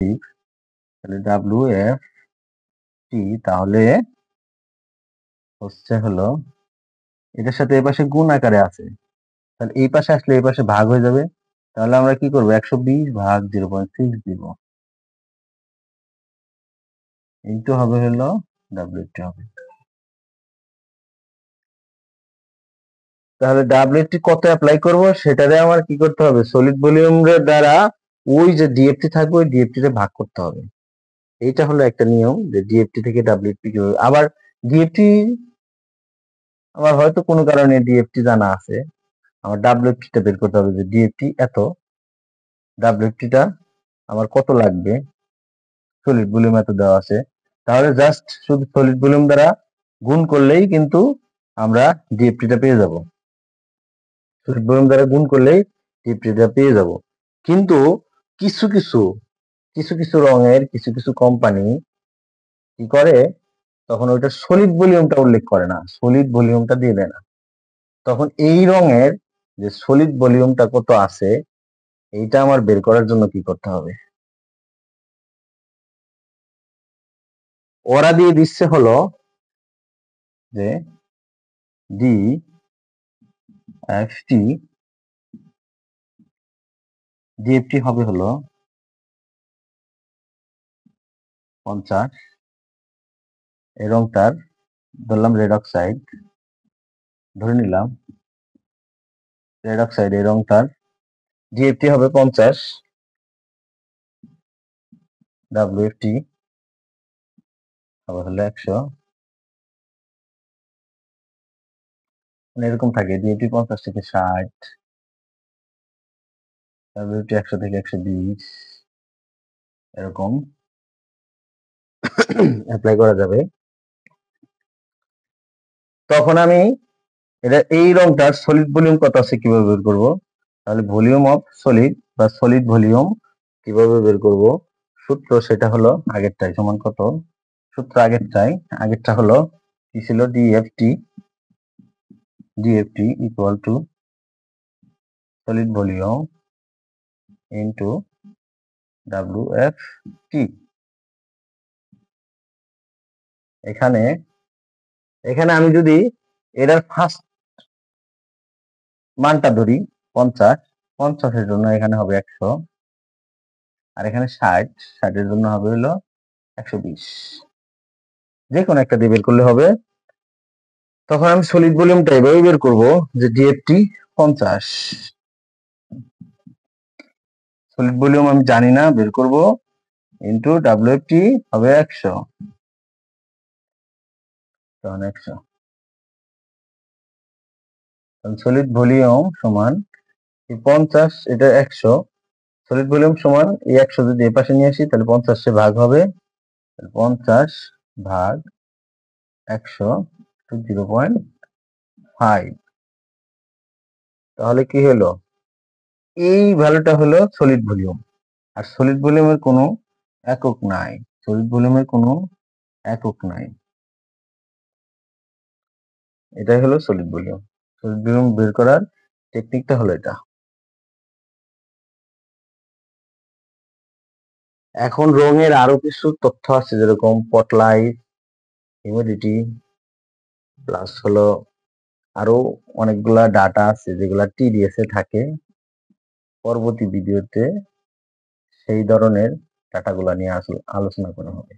তাহলে WFT তাহলে হচ্ছে হলো এটার সাথে এই পাশে গুণ আকারে আছে, তাহলে এই পাশে আসলে এই পাশে ভাগ হয়ে যাবে। তাহলে আমরা কি করবো, 120 ভাগ 0.6 দিব, ইন্টু হবে হলো WFT হবে। তাহলে WFT কত অ্যাপ্লাই করব সেটারে আমার কি করতে হবে, সলিড ভলিউমের দ্বারা ওই যে ডিএফটি থাকবে ওই ডিএফটি তে ভাগ করতে হবে। এইটা হলো একটা নিয়ম যে ডিএফটি থেকে WFT কিভাবে। আবার ডিএফটি আমার হয়তো কোনো কারণে ডিএফটি জানা আছে, আমার WFT টা বের করতে হবে যে ডিএফটি এত, WFT টা আমার কত লাগবে, সলিড ভলিউম এত দেওয়া আছে। তাহলে জাস্ট শুধু সলিড ভলিউম দ্বারা গুণ করলেই কিন্তু আমরা ডিএফটি টা পেয়ে যাব, সলিড ভলিউম দ্বারা গুণ করলেই ডিএফটি টা পেয়ে যাব। কিন্তু কিছু কিছু কিছু কিছু রঙের কিছু কিছু কোম্পানি কি করে, তখন ওইটা সলিড ভলিউমটা উল্লেখ করে না, সলিড ভলিউমটা দিয়ে দেয় না। তখন এই রঙের যে সলিড ভলিউমটা কত আছে এইটা আমার বের করার জন্য কি করতে হবে, ওরা দিয়ে দিচ্ছে হলো যে ডিএফটি হবে হলো 50, এই রংটার ধরলাম রেড অক্সাইড, ধরে নিলাম রেড অক্সাইড এই রংটার ডিএফটি হবে 50, WFT হবে হলো 100, মানে এরকম থাকে ডিএফটি 50 থেকে 60, WFT 100 থেকে 120, এরকম অ্যাপ্লাই করা যাবে। তখন আমি এটা এই রংটার সলিড ভলিউম কত আছে কিভাবে বের করব, তাহলে ভলিউম অফ সলিড বা সলিড ভলিউম কিভাবে বের করব, সূত্র সেটা হলো আগেরটাই সমান কত, সূত্র আগেরটা হলো কি ছিল, DFT equal to solid volume into WFT। এখানে এখানে আমি যদি এটার ফার্স্ট মানটা ধরি 50, 50-এর জন্য এখানে হবে 100, আর এখানে 60, 60-এর জন্য হবে হলো 120, যে কোনো একটা দিয়ে বের করলে হবে। তখন আমি সলিড ভলিউমটা এভাবে বের করব যে ডিএফটি 50, সলিড ভলিউম আমি জানি না, বের করব ইনটু WFT হবে 100, তখন 100 সলিড ভলিউম সমান 50, এটা 100, সলিড ভলিউম সমান এই 100 যদি এই পাশে নিয়ে আসি তাহলে 50 ভাগ হবে, 50 ভাগ 100 টু 0.5, তাহলে কি হলো, এই ভ্যালুটা হলো সলিড ভলিউম। আর সলিড ভলিউমের কোনো একক নাই, সলিড ভলিউমের কোনো একক নাই, এটাই হলো সলিড ভলিউম। সলিড ভলিউম বের করার টেকনিকটা হলো এটা। এখন রঙের আরো কিছু তথ্য আছে, যেরকম স্পটলাইট, হিউমিডিটি, প্লাস হলো আরো অনেকগুলা ডাটা আছে যেগুলা TDS এ থাকে। পরবর্তী ভিডিওতে সেই ধরনের ডাটাগুলা নিয়ে আলোচনা করা হবে।